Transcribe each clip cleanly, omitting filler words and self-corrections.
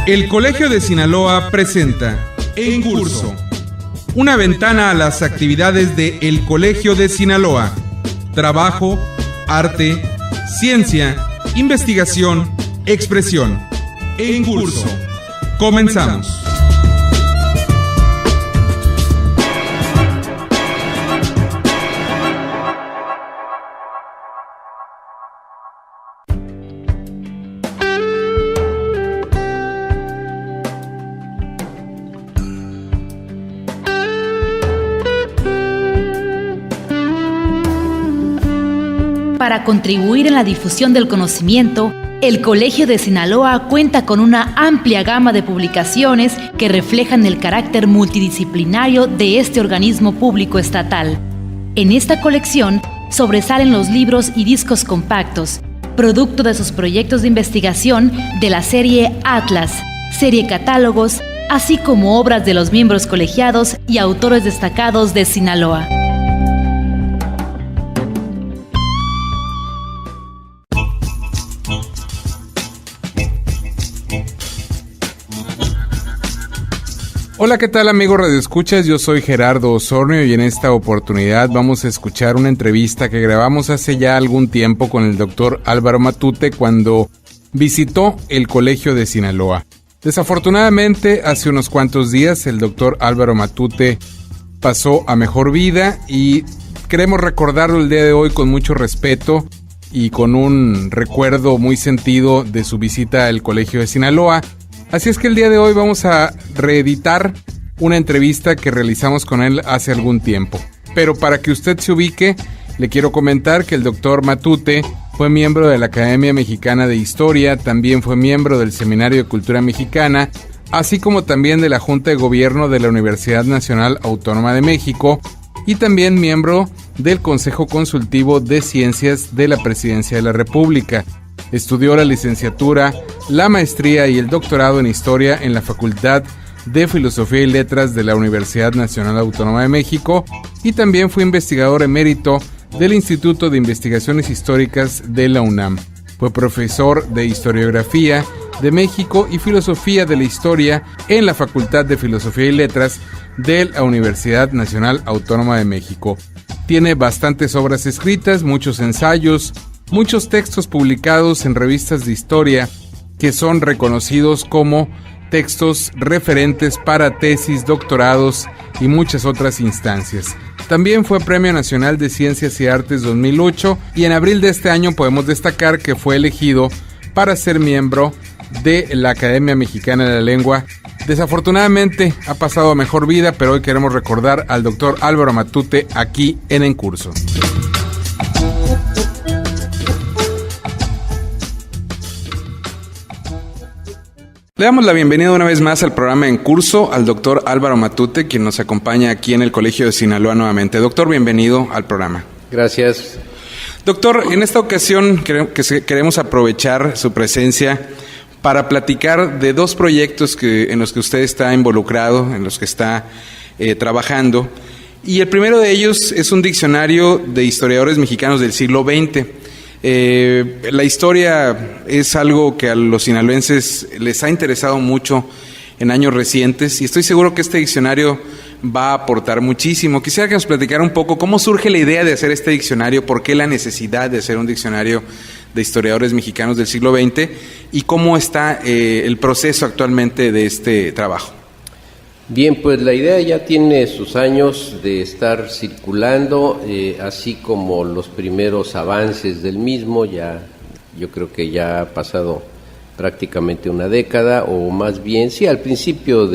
El Colegio de Sinaloa presenta En Curso, una ventana a las actividades de El Colegio de Sinaloa. Trabajo, arte, ciencia, investigación, expresión. En Curso. Comenzamos. Para contribuir en la difusión del conocimiento, el Colegio de Sinaloa cuenta con una amplia gama de publicaciones que reflejan el carácter multidisciplinario de este organismo público estatal. En esta colección sobresalen los libros y discos compactos, producto de sus proyectos de investigación de la serie Atlas, serie Catálogos, así como obras de los miembros colegiados y autores destacados de Sinaloa. Hola, ¿qué tal amigos radioescuchas? Yo soy Gerardo Osornio y en esta oportunidad vamos a escuchar una entrevista que grabamos hace ya algún tiempo con el doctor Álvaro Matute cuando visitó el Colegio de Sinaloa. Desafortunadamente, hace unos cuantos días el doctor Álvaro Matute pasó a mejor vida y queremos recordarlo el día de hoy con mucho respeto y con un recuerdo muy sentido de su visita al Colegio de Sinaloa. Así es que el día de hoy vamos a reeditar una entrevista que realizamos con él hace algún tiempo. Pero para que usted se ubique, le quiero comentar que el doctor Matute fue miembro de la Academia Mexicana de Historia, también fue miembro del Seminario de Cultura Mexicana, así como también de la Junta de Gobierno de la Universidad Nacional Autónoma de México y también miembro del Consejo Consultivo de Ciencias de la Presidencia de la República. Estudió la licenciatura, la maestría y el doctorado en Historia en la Facultad de Filosofía y Letras de la Universidad Nacional Autónoma de México y también fue investigador emérito del Instituto de Investigaciones Históricas de la UNAM. Fue profesor de Historiografía de México y Filosofía de la Historia en la Facultad de Filosofía y Letras de la Universidad Nacional Autónoma de México. Tiene bastantes obras escritas, muchos ensayos, muchos textos publicados en revistas de historia que son reconocidos como textos referentes para tesis, doctorados y muchas otras instancias. También fue Premio Nacional de Ciencias y Artes 2008 y en abril de este año podemos destacar que fue elegido para ser miembro de la Academia Mexicana de la Lengua. Desafortunadamente ha pasado a mejor vida, pero hoy queremos recordar al doctor Álvaro Matute aquí en Curso. Le damos la bienvenida una vez más al programa En Curso al doctor Álvaro Matute, quien nos acompaña aquí en el Colegio de Sinaloa nuevamente. Doctor, bienvenido al programa. Gracias. Doctor, en esta ocasión queremos aprovechar su presencia para platicar de dos proyectos en los que usted está involucrado, en los que está trabajando. Y el primero de ellos es un diccionario de historiadores mexicanos del siglo XX. La historia es algo que a los sinaloenses les ha interesado mucho en años recientes y estoy seguro que este diccionario va a aportar muchísimo. Quisiera que nos platicara un poco cómo surge la idea de hacer este diccionario, por qué la necesidad de hacer un diccionario de historiadores mexicanos del siglo XX y cómo está el proceso actualmente de este trabajo. Bien, pues la idea ya tiene sus años de estar circulando, así como los primeros avances del mismo. Yo creo que ya ha pasado prácticamente una década, o más bien, sí, al principio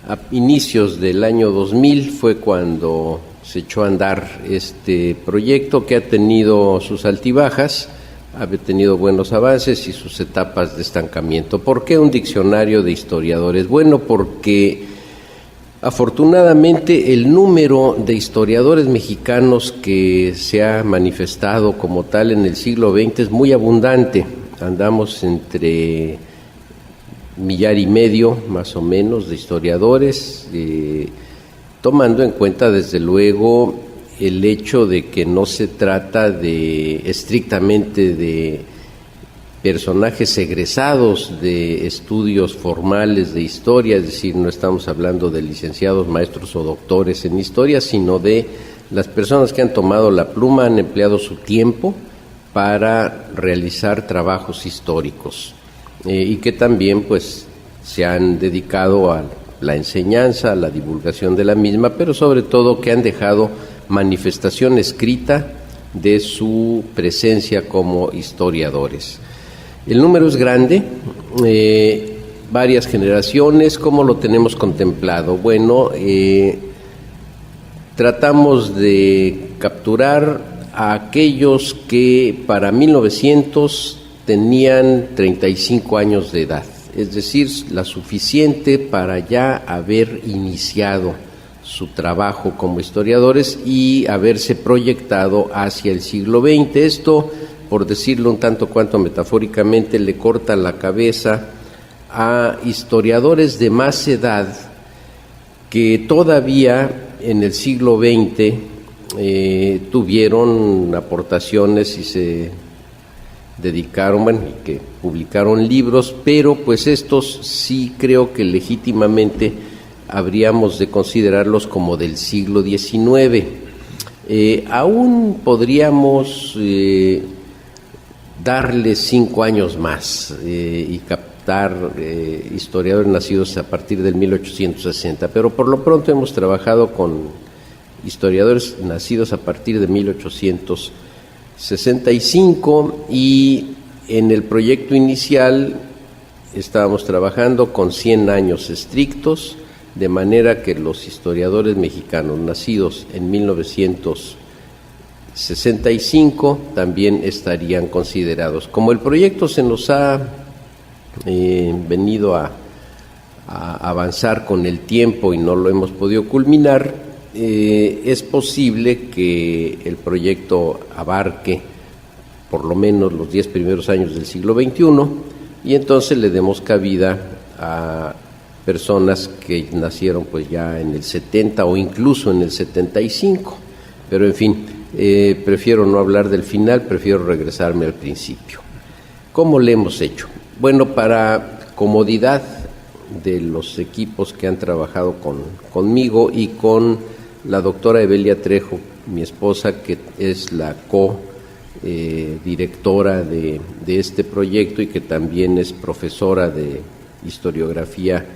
a inicios del año 2000 fue cuando se echó a andar este proyecto que ha tenido sus altibajas, ha tenido buenos avances y sus etapas de estancamiento. ¿Por qué un diccionario de historiadores? Bueno, porque afortunadamente el número de historiadores mexicanos que se ha manifestado como tal en el siglo XX es muy abundante. Andamos entre 1,5 millones más o menos de historiadores, tomando en cuenta desde luego el hecho de que no se trata estrictamente de personajes egresados de estudios formales de historia, es decir, no estamos hablando de licenciados, maestros o doctores en historia, sino de las personas que han tomado la pluma, han empleado su tiempo para realizar trabajos históricos y que también pues se han dedicado a la enseñanza, a la divulgación de la misma, pero sobre todo que han dejado manifestación escrita de su presencia como historiadores. El número es grande, varias generaciones. ¿Cómo lo tenemos contemplado? Bueno, tratamos de capturar a aquellos que para 1900 tenían 35 años de edad, es decir, la suficiente para ya haber iniciado su trabajo como historiadores y haberse proyectado hacia el siglo XX. Esto, por decirlo un tanto cuanto metafóricamente, le corta la cabeza a historiadores de más edad que todavía en el siglo XX tuvieron aportaciones y se dedicaron, y que publicaron libros, pero pues estos sí creo que legítimamente habríamos de considerarlos como del siglo XIX. Aún podríamos darle 5 años más y captar historiadores nacidos a partir del 1860, pero por lo pronto hemos trabajado con historiadores nacidos a partir de 1865 y en el proyecto inicial estábamos trabajando con 100 años estrictos, de manera que los historiadores mexicanos nacidos en 1965 también estarían considerados. Como el proyecto se nos ha venido a avanzar con el tiempo y no lo hemos podido culminar, es posible que el proyecto abarque por lo menos los 10 primeros años del siglo XXI y entonces le demos cabida a personas que nacieron pues ya en el 70 o incluso en el 75, pero en fin, prefiero no hablar del final, prefiero regresarme al principio. ¿Cómo le hemos hecho? Bueno, para comodidad de los equipos que han trabajado conmigo y con la doctora Evelia Trejo, mi esposa, que es la directora de este proyecto y que también es profesora de historiografía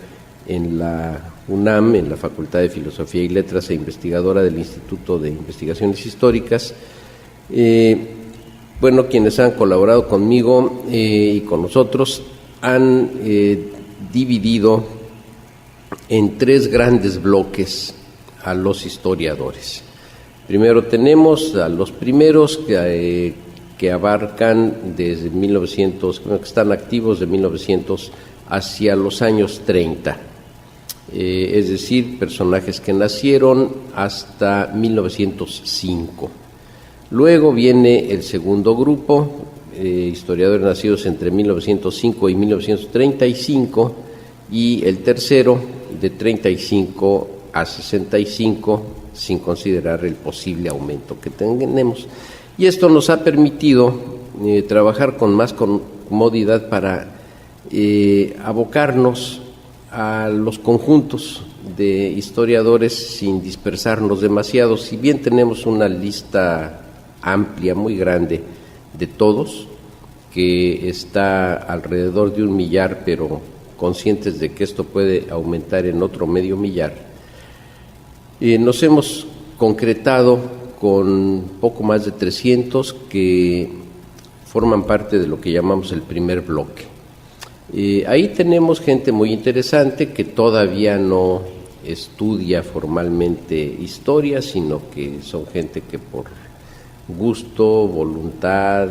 en la UNAM, en la Facultad de Filosofía y Letras e investigadora del Instituto de Investigaciones Históricas. Bueno, quienes han colaborado conmigo y con nosotros han dividido en 3 grandes bloques a los historiadores. Primero tenemos a los primeros que abarcan desde 1900, que están activos de 1900 hacia los años 30, es decir, personajes que nacieron hasta 1905. Luego viene el segundo grupo, historiadores nacidos entre 1905 y 1935, y el tercero de 35 a 65, sin considerar el posible aumento que tenemos. Y esto nos ha permitido trabajar con más comodidad para abocarnos a los conjuntos de historiadores sin dispersarnos demasiado. Si bien tenemos una lista amplia, muy grande, de todos, que está alrededor de 1 millar, pero conscientes de que esto puede aumentar en otro medio millar, nos hemos concretado con poco más de 300 que forman parte de lo que llamamos el primer bloque. Ahí tenemos gente muy interesante que todavía no estudia formalmente historia, sino que son gente que por gusto, voluntad,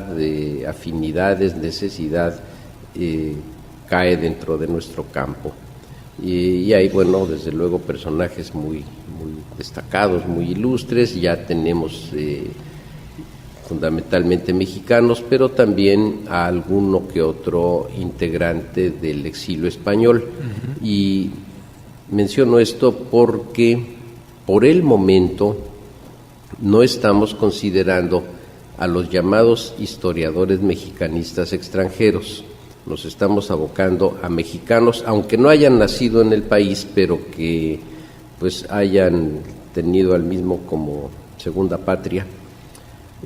afinidades, necesidad, cae dentro de nuestro campo. Y hay, bueno, desde luego personajes muy destacados, muy ilustres. Ya tenemos fundamentalmente mexicanos, pero también a alguno que otro integrante del exilio español. Uh-huh. Y menciono esto porque por el momento no estamos considerando a los llamados historiadores mexicanistas extranjeros. Nos estamos abocando a mexicanos, aunque no hayan nacido en el país, pero que pues hayan tenido al mismo como segunda patria,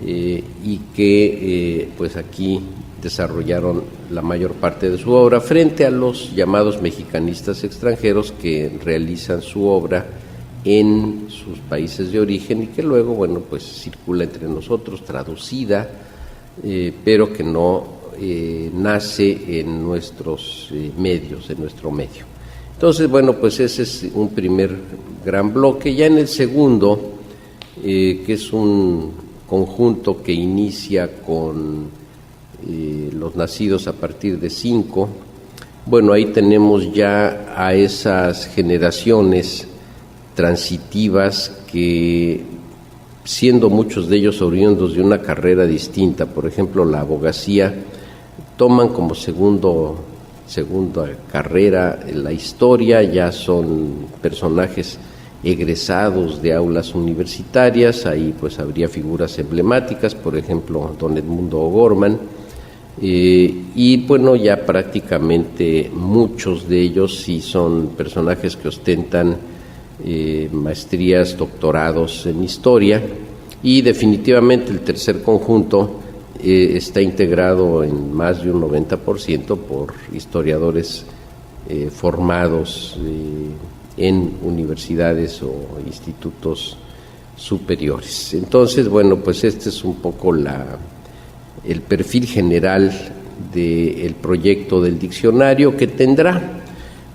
y que pues aquí desarrollaron la mayor parte de su obra frente a los llamados mexicanistas extranjeros que realizan su obra en sus países de origen y que luego, bueno, pues circula entre nosotros, traducida, pero que no nace en nuestros medios, en nuestro medio. Entonces, bueno, pues ese es un primer gran bloque. Ya en el segundo, que es un conjunto que inicia con los nacidos a partir de 5, bueno, ahí tenemos ya a esas generaciones transitivas que, siendo muchos de ellos oriundos de una carrera distinta, por ejemplo la abogacía, toman como segunda carrera la historia, ya son personajes egresados de aulas universitarias. Ahí pues habría figuras emblemáticas, por ejemplo don Edmundo O'Gorman, y bueno, ya prácticamente muchos de ellos sí son personajes que ostentan maestrías, doctorados en historia, y definitivamente el tercer conjunto está integrado en más de un 90% por historiadores formados en universidades o institutos superiores. Entonces, bueno, pues este es un poco el perfil general del proyecto del diccionario, que tendrá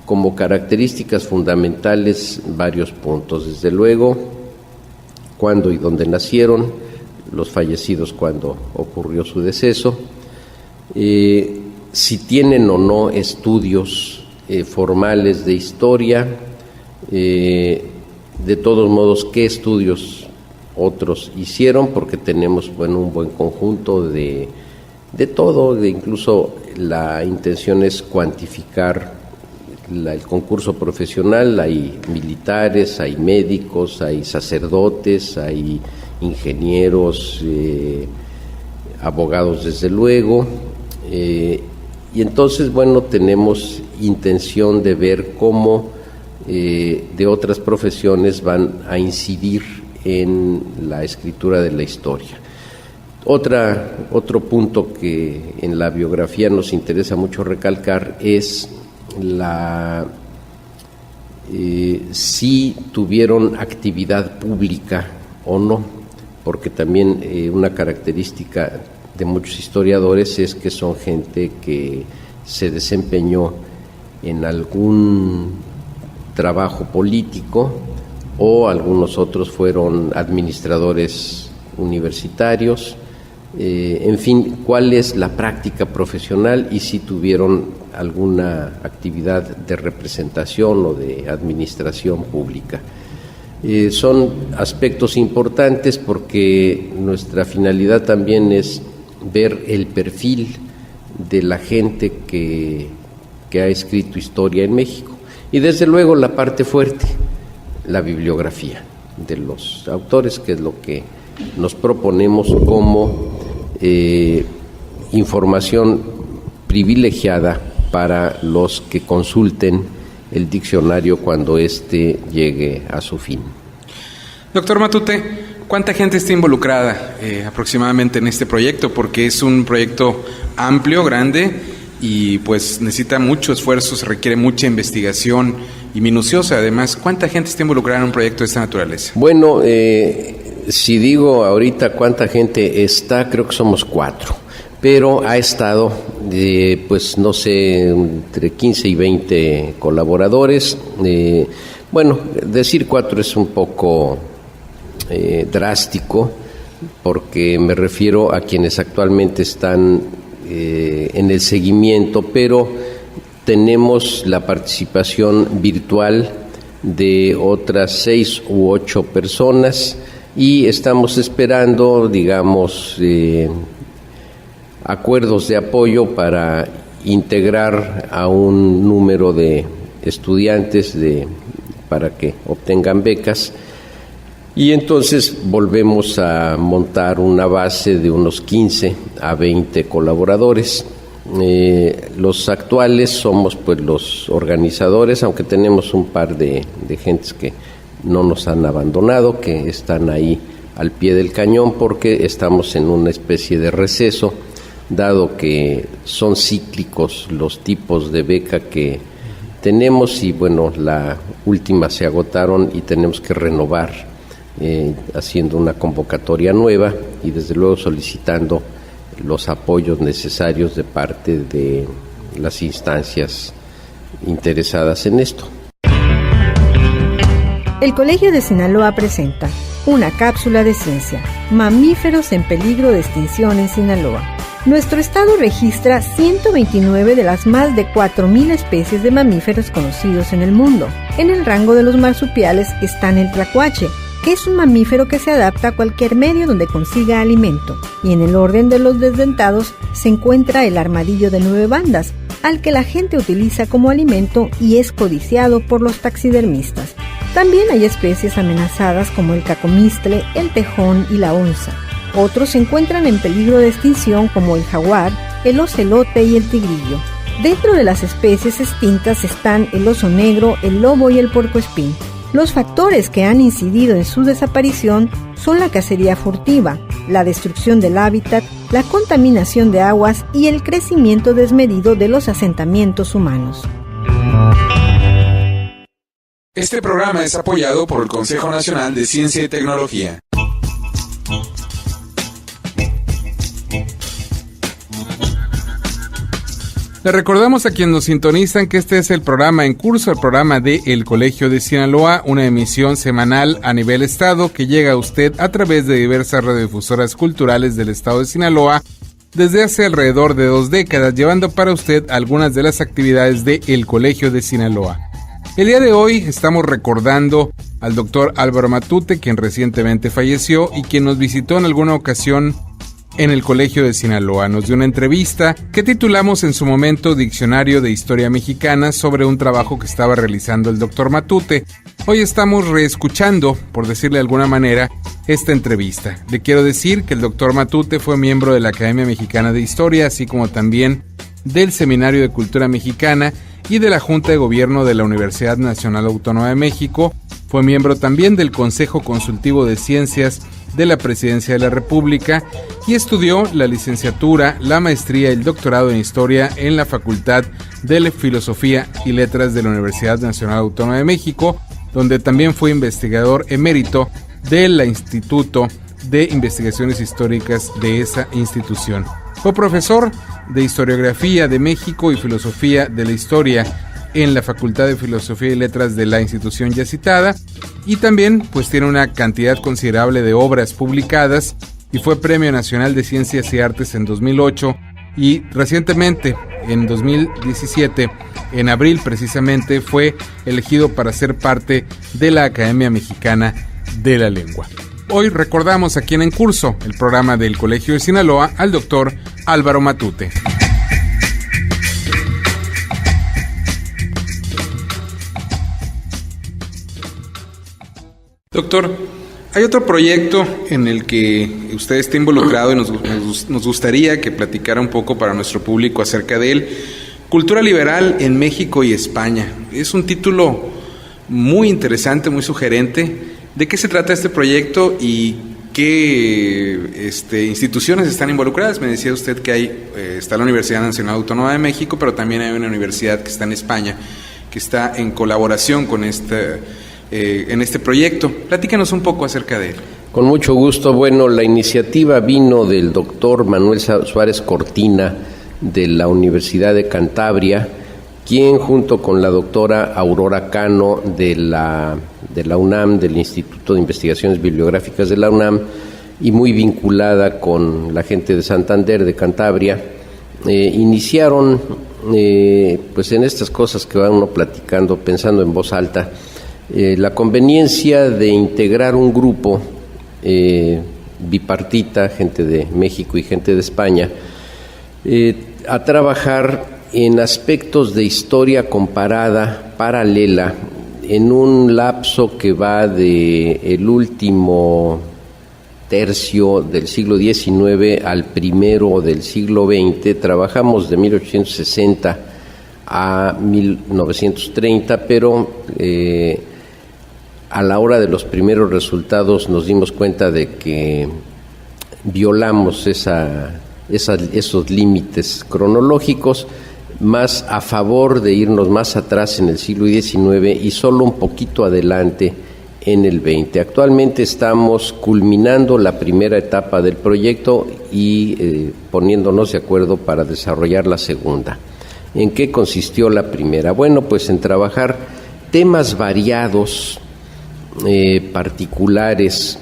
como características fundamentales varios puntos. Desde luego, cuándo y dónde nacieron los fallecidos, cuando ocurrió su deceso, si tienen o no estudios formales de historia, de todos modos, qué estudios otros hicieron, porque tenemos, bueno, un buen conjunto de todo, incluso la intención es cuantificar el concurso profesional. Hay militares, hay médicos, hay sacerdotes, hay ingenieros, abogados desde luego, y entonces, bueno, tenemos intención de ver cómo de otras profesiones van a incidir en la escritura de la historia. Otro punto que en la biografía nos interesa mucho recalcar es si tuvieron actividad pública o no, porque también una característica de muchos historiadores es que son gente que se desempeñó en algún trabajo político, o algunos otros fueron administradores universitarios. En fin, cuál es la práctica profesional y si tuvieron alguna actividad de representación o de administración pública. Son aspectos importantes porque nuestra finalidad también es ver el perfil de la gente que ha escrito historia en México. Y desde luego la parte fuerte, la bibliografía de los autores, que es lo que nos proponemos como información privilegiada para los que consulten el diccionario cuando éste llegue a su fin. Doctor Matute, ¿cuánta gente está involucrada aproximadamente en este proyecto? Porque es un proyecto amplio, grande, y pues necesita mucho esfuerzo, se requiere mucha investigación y minuciosa. Además, ¿cuánta gente está involucrada en un proyecto de esta naturaleza? Bueno, si digo ahorita cuánta gente está, creo que somos 4, pero ha estado, pues no sé, entre 15 y 20 colaboradores. Bueno, decir 4 es un poco drástico, porque me refiero a quienes actualmente están en el seguimiento, pero tenemos la participación virtual de otras 6 u 8 personas y estamos esperando, digamos, acuerdos de apoyo para integrar a un número de estudiantes para que obtengan becas. Y entonces volvemos a montar una base de unos 15 a 20 colaboradores. Los actuales somos pues los organizadores, aunque tenemos un par de gentes que no nos han abandonado, que están ahí al pie del cañón, porque estamos en una especie de receso, dado que son cíclicos los tipos de beca que tenemos, y bueno, la última se agotaron y tenemos que renovar, haciendo una convocatoria nueva y desde luego solicitando los apoyos necesarios de parte de las instancias interesadas en esto. El Colegio de Sinaloa presenta una cápsula de ciencia: mamíferos en peligro de extinción en Sinaloa. Nuestro estado registra 129 de las más de 4,000 especies de mamíferos conocidos en el mundo. En el rango de los marsupiales están el tlacuache, que es un mamífero que se adapta a cualquier medio donde consiga alimento. Y en el orden de los desdentados se encuentra el armadillo de 9 bandas, al que la gente utiliza como alimento y es codiciado por los taxidermistas. También hay especies amenazadas como el cacomistle, el tejón y la onza. Otros se encuentran en peligro de extinción como el jaguar, el ocelote y el tigrillo. Dentro de las especies extintas están el oso negro, el lobo y el puercoespín. Los factores que han incidido en su desaparición son la cacería furtiva, la destrucción del hábitat, la contaminación de aguas y el crecimiento desmedido de los asentamientos humanos. Este programa es apoyado por el Consejo Nacional de Ciencia y Tecnología. Le recordamos a quienes nos sintonizan que este es el programa en curso, el programa de El Colegio de Sinaloa, una emisión semanal a nivel estado que llega a usted a través de diversas radiodifusoras culturales del estado de Sinaloa desde hace alrededor de 2 décadas, llevando para usted algunas de las actividades de El Colegio de Sinaloa. El día de hoy estamos recordando al doctor Álvaro Matute, quien recientemente falleció y quien nos visitó en alguna ocasión en el Colegio de Sinaloa. Nos dio una entrevista que titulamos en su momento Diccionario de Historia Mexicana, sobre un trabajo que estaba realizando el doctor Matute. Hoy estamos reescuchando, por decirle de alguna manera, esta entrevista. Le quiero decir que el doctor Matute fue miembro de la Academia Mexicana de Historia, así como también del Seminario de Cultura Mexicana y de la Junta de Gobierno de la Universidad Nacional Autónoma de México. Fue miembro también del Consejo Consultivo de Ciencias de la Presidencia de la República y estudió la licenciatura, la maestría y el doctorado en Historia en la Facultad de Filosofía y Letras de la Universidad Nacional Autónoma de México, donde también fue investigador emérito del Instituto de Investigaciones Históricas de esa institución. Fue profesor de Historiografía de México y Filosofía de la Historia en la Facultad de Filosofía y Letras de la institución ya citada, y también pues tiene una cantidad considerable de obras publicadas y fue Premio Nacional de Ciencias y Artes en 2008 y recientemente en 2017, en abril precisamente, fue elegido para ser parte de la Academia Mexicana de la Lengua. Hoy recordamos aquí en Curso, el programa del Colegio de Sinaloa, al doctor Álvaro Matute. Doctor, hay otro proyecto en el que usted está involucrado y nos gustaría que platicara un poco para nuestro público acerca de él. Cultura liberal en México y España. Es un título muy interesante, muy sugerente. ¿De qué se trata este proyecto y qué instituciones están involucradas? Me decía usted que está la Universidad Nacional Autónoma de México, pero también hay una universidad que está en España, que está en colaboración con en este proyecto. Platícanos un poco acerca de él. Con mucho gusto. Bueno, la iniciativa vino del doctor Manuel Suárez Cortina de la Universidad de Cantabria, quien junto con la doctora Aurora Cano de la UNAM, del Instituto de Investigaciones Bibliográficas de la UNAM, y muy vinculada con la gente de Santander, de Cantabria, iniciaron pues en estas cosas que va uno platicando, pensando en voz alta, la conveniencia de integrar un grupo bipartita, gente de México y gente de España, a trabajar en aspectos de historia comparada, paralela, en un lapso que va de el último tercio del siglo XIX al primero del siglo XX. Trabajamos de 1860 a 1930, pero a la hora de los primeros resultados nos dimos cuenta de que violamos esos límites cronológicos, más a favor de irnos más atrás en el siglo XIX y solo un poquito adelante en el XX. Actualmente estamos culminando la primera etapa del proyecto y poniéndonos de acuerdo para desarrollar la segunda. ¿En qué consistió la primera? Bueno, pues en trabajar temas variados, particulares,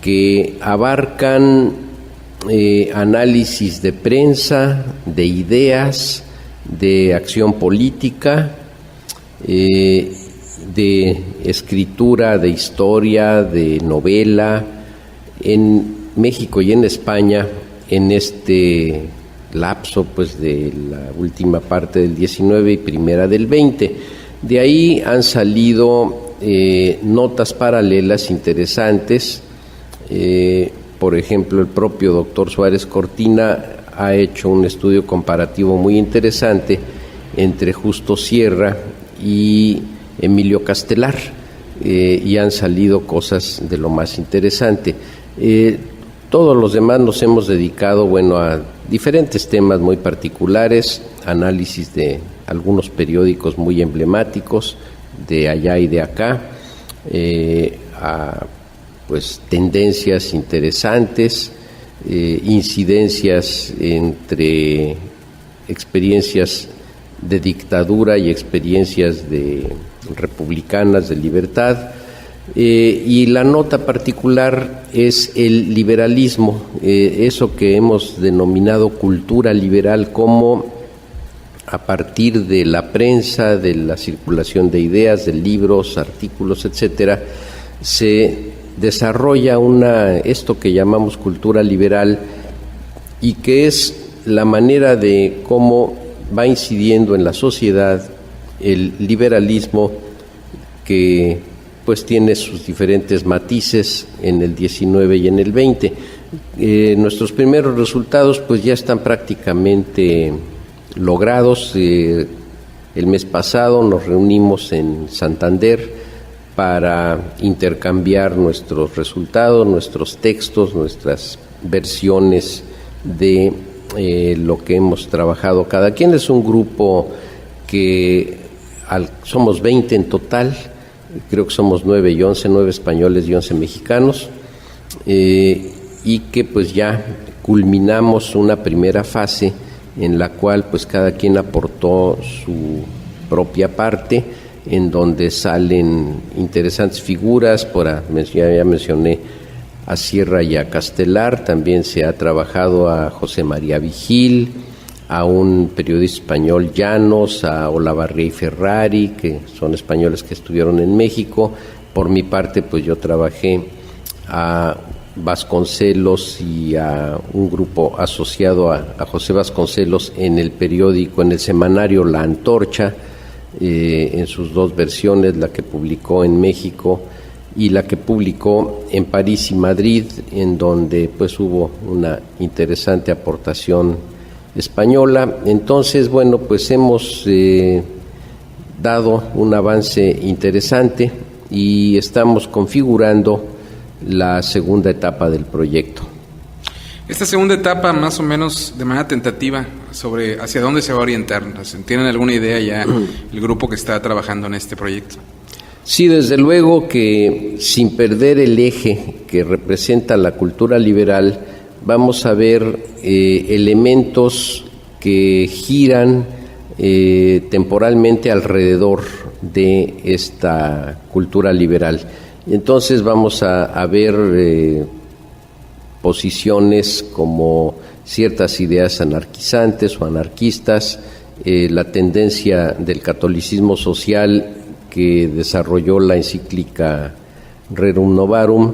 que abarcan análisis de prensa, de ideas, de acción política, de escritura, de historia, de novela, en México y en España, en este lapso pues de la última parte del 19 y primera del 20. De ahí han salido notas paralelas interesantes. Por ejemplo, el propio doctor Suárez Cortina ha hecho un estudio comparativo muy interesante entre Justo Sierra y Emilio Castelar, y han salido cosas de lo más interesante. Todos los demás nos hemos dedicado, a diferentes temas muy particulares, análisis de algunos periódicos muy emblemáticos de allá y de acá, a tendencias interesantes, incidencias entre experiencias de dictadura y experiencias republicanas de libertad, y la nota particular es el liberalismo, eso que hemos denominado cultura liberal, como a partir de la prensa, de la circulación de ideas, de libros, artículos, etcétera, se desarrolla esto que llamamos cultura liberal, y que es la manera de cómo va incidiendo en la sociedad el liberalismo, que tiene sus diferentes matices en el 19 y en el 20. Nuestros primeros resultados ya están prácticamente logrados. El mes pasado nos reunimos en Santander para intercambiar nuestros resultados, nuestros textos, nuestras versiones de lo que hemos trabajado cada quien. Es un grupo que somos 20 en total, creo que somos 9 y 11, 9 españoles y 11 mexicanos, y que ya culminamos una primera fase en la cual cada quien aportó su propia parte, en donde salen interesantes figuras. Ya mencioné a Sierra y a Castelar, también se ha trabajado a José María Vigil, a un periodista español, Llanos, a Olavarría y Ferrari, que son españoles que estuvieron en México. Por mi parte, yo trabajé a Vasconcelos y a un grupo asociado a José Vasconcelos en el periódico, en el semanario La Antorcha, en sus dos versiones, la que publicó en México y la que publicó en París y Madrid, en donde hubo una interesante aportación española. Entonces, hemos dado un avance interesante y estamos configurando la segunda etapa del proyecto. Esta segunda etapa, más o menos de manera tentativa, sobre hacia dónde se va a orientar. ¿Tienen alguna idea ya el grupo que está trabajando en este proyecto? Sí, desde luego que sin perder el eje que representa la cultura liberal, vamos a ver elementos que giran temporalmente alrededor de esta cultura liberal. Entonces vamos a ver posiciones como ciertas ideas anarquizantes o anarquistas, la tendencia del catolicismo social que desarrolló la encíclica Rerum Novarum,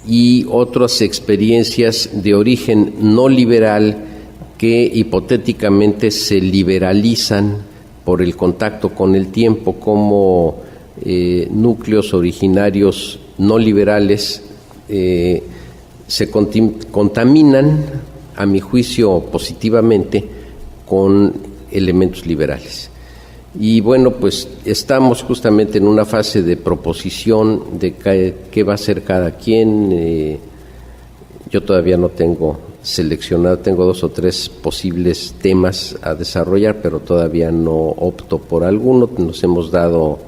y otras experiencias de origen no liberal que hipotéticamente se liberalizan por el contacto con el tiempo, cómo núcleos originarios no liberales se contaminan, a mi juicio positivamente, con elementos liberales. Y bueno, pues estamos justamente en una fase de proposición de qué va a hacer cada quien. Yo todavía no tengo seleccionado, tengo 2 o 3 posibles temas a desarrollar, pero todavía no opto por alguno. Nos hemos dado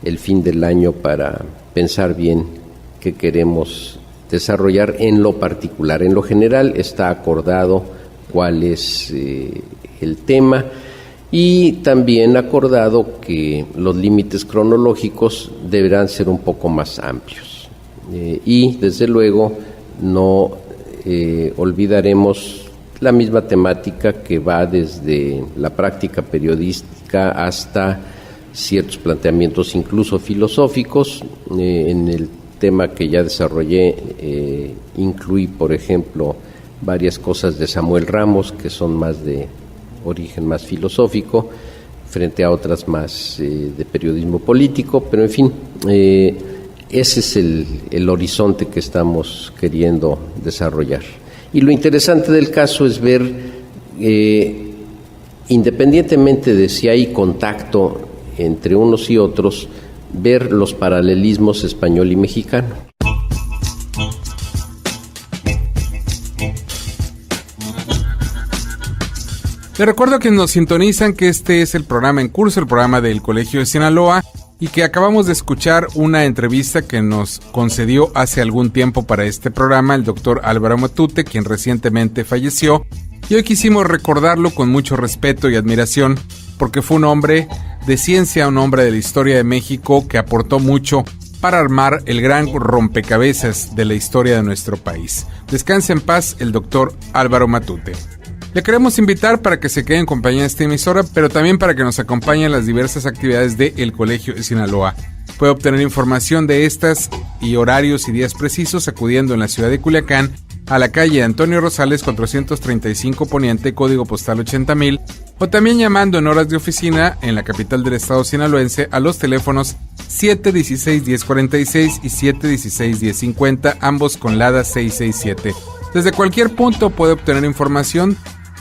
el fin del año para pensar bien qué queremos desarrollar en lo particular. En lo general está acordado cuál es el tema, y también acordado que los límites cronológicos deberán ser un poco más amplios. Y desde luego no olvidaremos la misma temática que va desde la práctica periodística hasta ciertos planteamientos incluso filosóficos. En el tema que ya desarrollé incluí, por ejemplo, varias cosas de Samuel Ramos que son más de origen más filosófico frente a otras más de periodismo político, pero en fin, ese es el horizonte que estamos queriendo desarrollar. Y lo interesante del caso es ver, independientemente de si hay contacto entre unos y otros, ver los paralelismos español y mexicano. Les recuerdo que nos sintonizan que este es el programa En Curso, el programa del Colegio de Sinaloa, y que acabamos de escuchar una entrevista que nos concedió hace algún tiempo para este programa el doctor Álvaro Matute, quien recientemente falleció, y hoy quisimos recordarlo con mucho respeto y admiración, porque fue un hombre de ciencia, un hombre de la historia de México que aportó mucho para armar el gran rompecabezas de la historia de nuestro país. Descanse en paz el doctor Álvaro Matute. Le queremos invitar para que se quede en compañía de esta emisora, pero también para que nos acompañe en las diversas actividades del Colegio de Sinaloa. Puede obtener información de estas y horarios y días precisos acudiendo en la ciudad de Culiacán a la calle Antonio Rosales 435 Poniente, código postal 80,000, o también llamando en horas de oficina en la capital del estado sinaloense a los teléfonos 716-1046 y 716-1050, ambos con LADA 667. Desde cualquier punto puede obtener información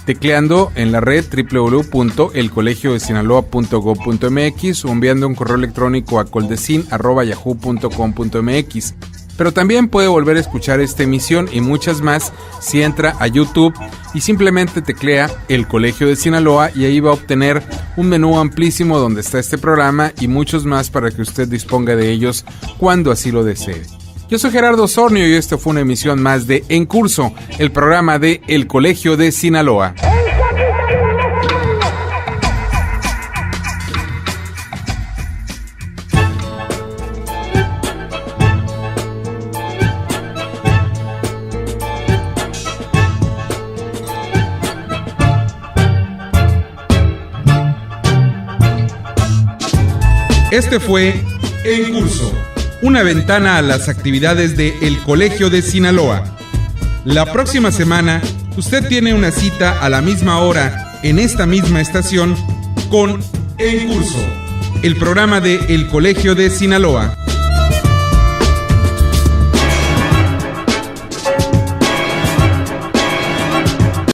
tecleando en la red www.elcolegiodesinaloa.gov.mx o enviando un correo electrónico a coldecin@yahoo.com.mx. Pero también puede volver a escuchar esta emisión y muchas más si entra a YouTube y simplemente teclea El Colegio de Sinaloa, y ahí va a obtener un menú amplísimo donde está este programa y muchos más para que usted disponga de ellos cuando así lo desee. Yo soy Gerardo Osornio y esto fue una emisión más de En Curso, el programa de El Colegio de Sinaloa. Este fue En Curso, una ventana a las actividades de El Colegio de Sinaloa. La próxima semana, usted tiene una cita a la misma hora en esta misma estación con En Curso, el programa de El Colegio de Sinaloa.